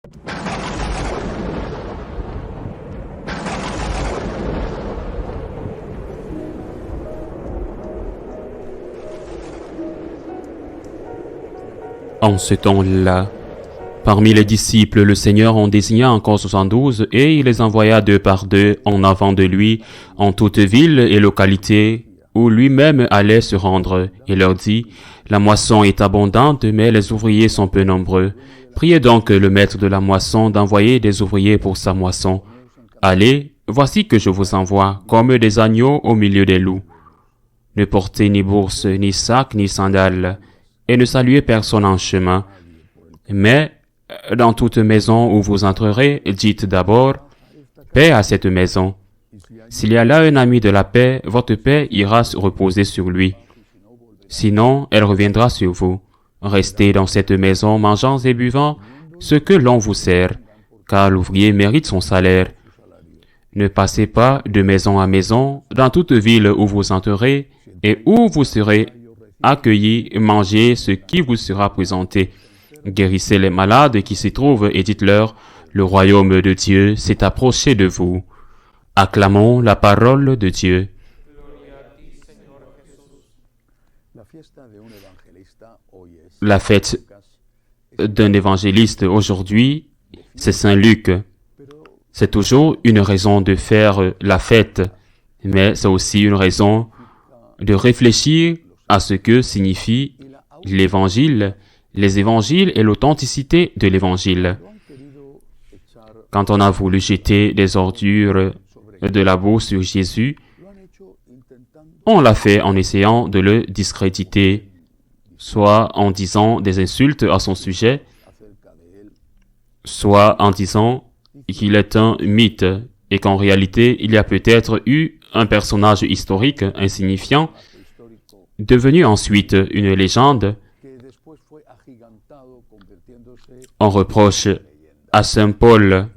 En ce temps-là, parmi les disciples, le Seigneur en désigna encore 72 et il les envoya deux par deux en avant de lui en toute ville et localité où lui-même allait se rendre. Il leur dit, « La moisson est abondante, mais les ouvriers sont peu nombreux. Priez donc le maître de la moisson d'envoyer des ouvriers pour sa moisson. Allez, voici que je vous envoie, comme des agneaux au milieu des loups. Ne portez ni bourse, ni sac, ni sandales, et ne saluez personne en chemin. Mais, dans toute maison où vous entrerez, dites d'abord, « Paix à cette maison. » S'il y a là un ami de la paix, votre paix ira se reposer sur lui. Sinon, elle reviendra sur vous. Restez dans cette maison mangeant et buvant ce que l'on vous sert, car l'ouvrier mérite son salaire. Ne passez pas de maison à maison, dans toute ville où vous entrerez, et où vous serez accueillis, mangez ce qui vous sera présenté. Guérissez les malades qui s'y trouvent et dites-leur, le royaume de Dieu s'est approché de vous. Acclamons la parole de Dieu. La fête d'un évangéliste aujourd'hui, c'est Saint Luc. C'est toujours une raison de faire la fête, mais c'est aussi une raison de réfléchir à ce que signifie l'évangile, les évangiles et l'authenticité de l'évangile. Quand on a voulu jeter des ordures de la boue sur Jésus, on l'a fait en essayant de le discréditer, soit en disant des insultes à son sujet, soit en disant qu'il est un mythe et qu'en réalité, il y a peut-être eu un personnage historique insignifiant, devenu ensuite une légende. On reproche à Saint Paul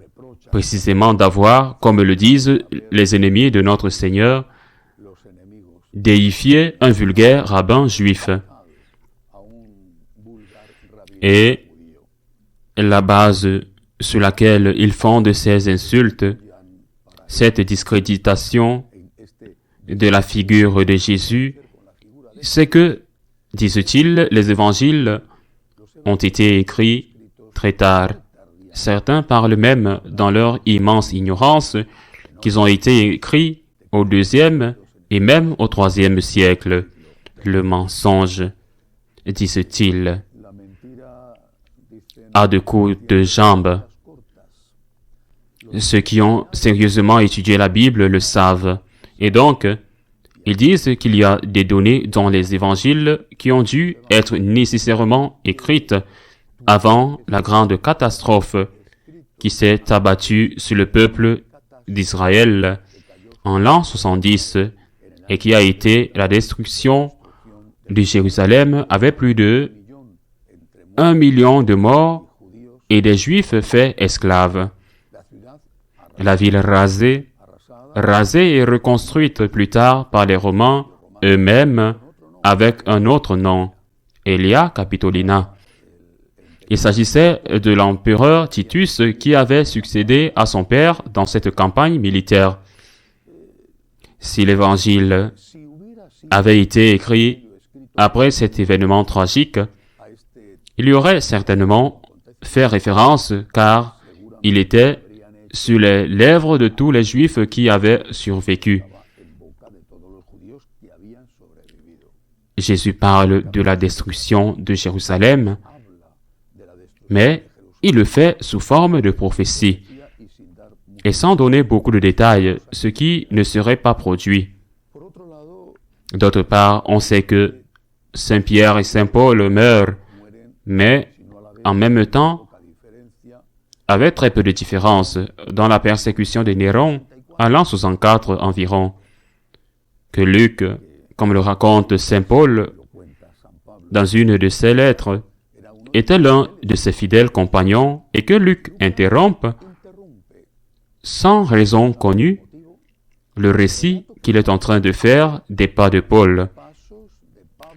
précisément d'avoir, comme le disent les ennemis de notre Seigneur, déifié un vulgaire rabbin juif. Et la base sur laquelle ils fondent ces insultes, cette discréditation de la figure de Jésus, c'est que, disent-ils, les évangiles ont été écrits très tard. Certains parlent même, dans leur immense ignorance, qu'ils ont été écrits au IIe et même au IIIe siècle. Le mensonge, disent-ils, a de courtes jambes. Ceux qui ont sérieusement étudié la Bible le savent. Et donc, ils disent qu'il y a des données dans les évangiles qui ont dû être nécessairement écrites avant la grande catastrophe qui s'est abattue sur le peuple d'Israël en l'an 70 et qui a été la destruction de Jérusalem avec plus de 1 million de morts et des Juifs faits esclaves. La ville rasée et reconstruite plus tard par les Romains eux-mêmes avec un autre nom, Aelia Capitolina. Il s'agissait de l'empereur Titus qui avait succédé à son père dans cette campagne militaire. Si l'Évangile avait été écrit après cet événement tragique, il y aurait certainement fait référence car il était sur les lèvres de tous les Juifs qui avaient survécu. Jésus parle de la destruction de Jérusalem, mais il le fait sous forme de prophétie et sans donner beaucoup de détails, ce qui ne serait pas produit. D'autre part, on sait que Saint Pierre et Saint Paul meurent, mais en même temps, avec très peu de différence, dans la persécution de Néron, à l'an 64 environ, que Luc, comme le raconte Saint Paul, dans une de ses lettres, était l'un de ses fidèles compagnons et que Luc interrompt, sans raison connue, le récit qu'il est en train de faire des pas de Paul,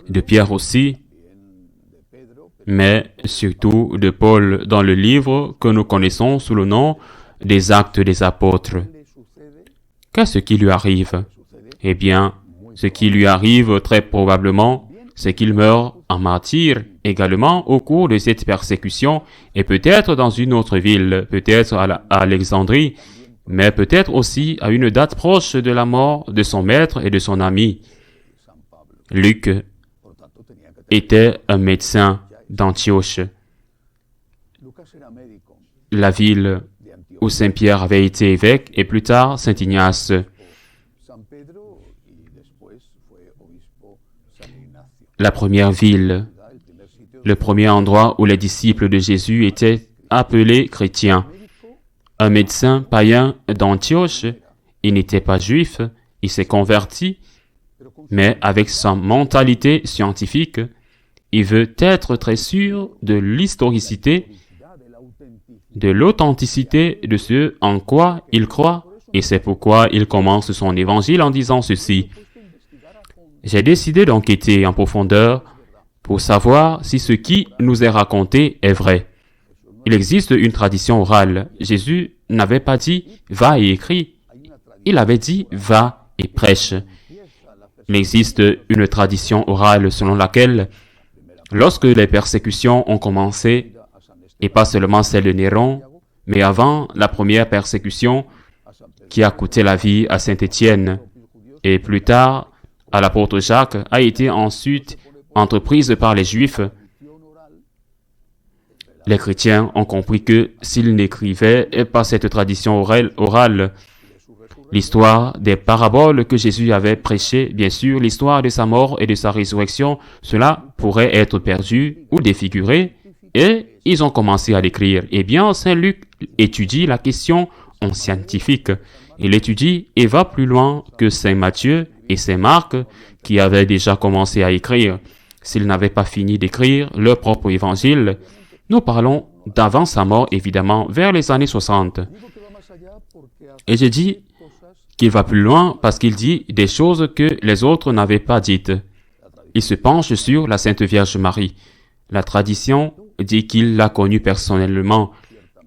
de Pierre aussi, mais surtout de Paul dans le livre que nous connaissons sous le nom des Actes des Apôtres. Qu'est-ce qui lui arrive? Eh bien, ce qui lui arrive très probablement, c'est qu'il meurt en martyr également au cours de cette persécution et peut-être dans une autre ville, peut-être à Alexandrie, mais peut-être aussi à une date proche de la mort de son maître et de son ami. Luc était un médecin d'Antioche, la ville où Saint Pierre avait été évêque et plus tard Saint Ignace. La première ville, le premier endroit où les disciples de Jésus étaient appelés chrétiens. Un médecin païen d'Antioche, il n'était pas juif, il s'est converti, mais avec sa mentalité scientifique, il veut être très sûr de l'historicité, de l'authenticité de ce en quoi il croit, et c'est pourquoi il commence son évangile en disant ceci. J'ai décidé d'enquêter en profondeur pour savoir si ce qui nous est raconté est vrai. Il existe une tradition orale. Jésus n'avait pas dit « va et écris », il avait dit « va et prêche ». Il existe une tradition orale selon laquelle, lorsque les persécutions ont commencé, et pas seulement celle de Néron, mais avant la première persécution qui a coûté la vie à Saint-Étienne, et plus tard à l'apôtre Jacques, a été ensuite entreprise par les Juifs. Les chrétiens ont compris que s'ils n'écrivaient pas cette tradition orale, l'histoire des paraboles que Jésus avait prêchées, bien sûr, l'histoire de sa mort et de sa résurrection, cela pourrait être perdu ou défiguré, et ils ont commencé à l'écrire. Eh bien, Saint Luc étudie la question en scientifique. Il étudie et va plus loin que Saint Matthieu et Saint Marc, qui avaient déjà commencé à écrire. S'ils n'avaient pas fini d'écrire leur propre évangile, nous parlons d'avant sa mort, évidemment, vers les années 60. Et je dis qu'il va plus loin parce qu'il dit des choses que les autres n'avaient pas dites. Il se penche sur la Sainte Vierge Marie. La tradition dit qu'il l'a connue personnellement,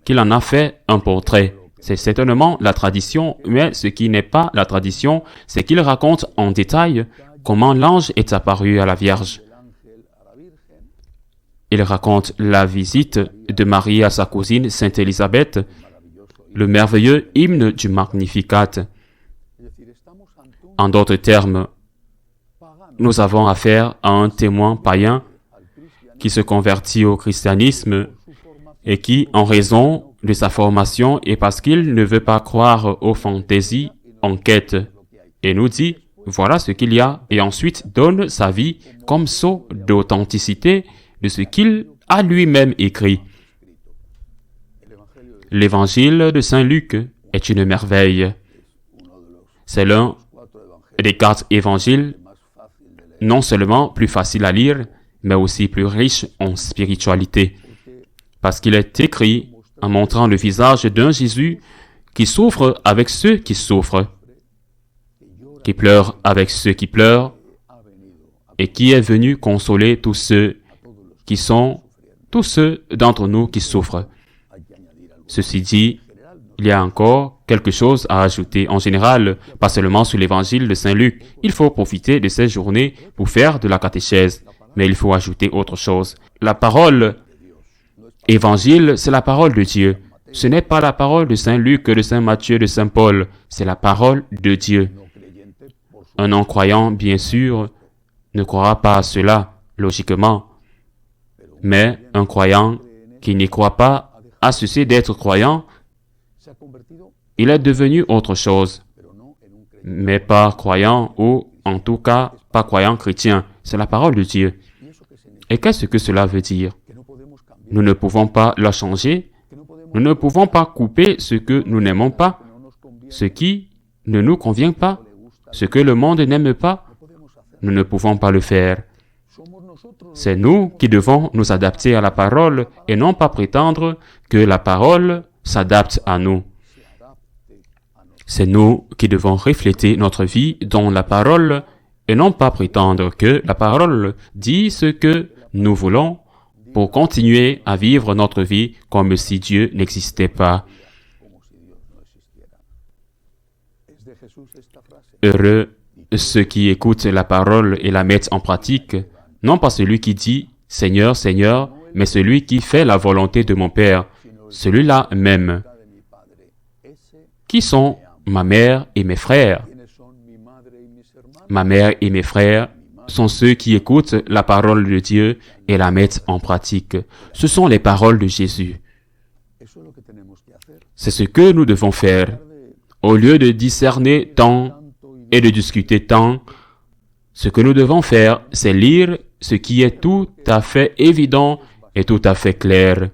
qu'il en a fait un portrait. C'est certainement la tradition, mais ce qui n'est pas la tradition, c'est qu'il raconte en détail comment l'ange est apparu à la Vierge. Il raconte la visite de Marie à sa cousine Sainte Élisabeth, le merveilleux hymne du Magnificat. En d'autres termes, nous avons affaire à un témoin païen qui se convertit au christianisme et qui, en raison de sa formation et parce qu'il ne veut pas croire aux fantaisies, enquête et nous dit « voilà ce qu'il y a » et ensuite donne sa vie comme sceau d'authenticité de ce qu'il a lui-même écrit. L'évangile de Saint Luc est une merveille. C'est l'un des 4 évangiles, non seulement plus facile à lire, mais aussi plus riche en spiritualité, parce qu'il est écrit en montrant le visage d'un Jésus qui souffre avec ceux qui souffrent, qui pleure avec ceux qui pleurent, et qui est venu consoler tous ceux qui sont tous ceux d'entre nous qui souffrent. Ceci dit, il y a encore quelque chose à ajouter. En général, pas seulement sur l'évangile de Saint Luc, il faut profiter de ces journées pour faire de la catéchèse, mais il faut ajouter autre chose. La parole évangile, c'est la parole de Dieu. Ce n'est pas la parole de Saint Luc, de Saint Matthieu, de Saint Paul, c'est la parole de Dieu. Un non-croyant, bien sûr, ne croira pas à cela, logiquement. Mais un croyant qui n'y croit pas a cessé d'être croyant, il est devenu autre chose, mais pas croyant ou, en tout cas, pas croyant chrétien. C'est la parole de Dieu. Et qu'est-ce que cela veut dire? Nous ne pouvons pas la changer, nous ne pouvons pas couper ce que nous n'aimons pas, ce qui ne nous convient pas, ce que le monde n'aime pas. Nous ne pouvons pas le faire. C'est nous qui devons nous adapter à la parole et non pas prétendre que la parole s'adapte à nous. C'est nous qui devons refléter notre vie dans la parole et non pas prétendre que la parole dit ce que nous voulons pour continuer à vivre notre vie comme si Dieu n'existait pas. Heureux ceux qui écoutent la parole et la mettent en pratique, non pas celui qui dit « Seigneur, Seigneur », mais celui qui fait la volonté de mon Père, celui-là même. Qui sont ma mère et mes frères? Ma mère et mes frères sont ceux qui écoutent la parole de Dieu et la mettent en pratique. Ce sont les paroles de Jésus. C'est ce que nous devons faire. Au lieu de discerner tant et de discuter tant, ce que nous devons faire, c'est lire ce qui est tout à fait évident et tout à fait clair.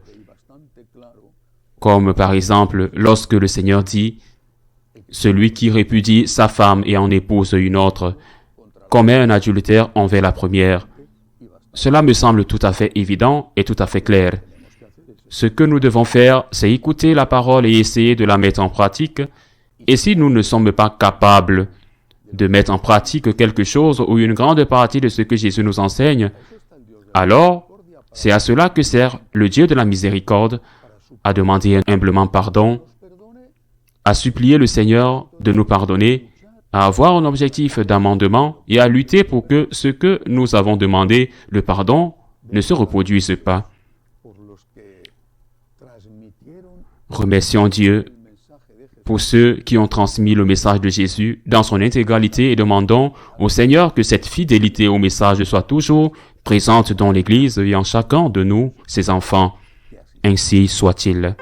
Comme par exemple, lorsque le Seigneur dit « Celui qui répudie sa femme et en épouse une autre, commet un adultère envers la première. » Cela me semble tout à fait évident et tout à fait clair. Ce que nous devons faire, c'est écouter la parole et essayer de la mettre en pratique. Et si nous ne sommes pas capables de mettre en pratique quelque chose ou une grande partie de ce que Jésus nous enseigne, alors c'est à cela que sert le Dieu de la miséricorde, à demander humblement pardon, à supplier le Seigneur de nous pardonner, à avoir un objectif d'amendement et à lutter pour que ce que nous avons demandé, le pardon, ne se reproduise pas. Remercions Dieu pour ceux qui ont transmis le message de Jésus dans son intégralité et demandons au Seigneur que cette fidélité au message soit toujours présente dans l'Église et en chacun de nous, ses enfants. Ainsi soit-il.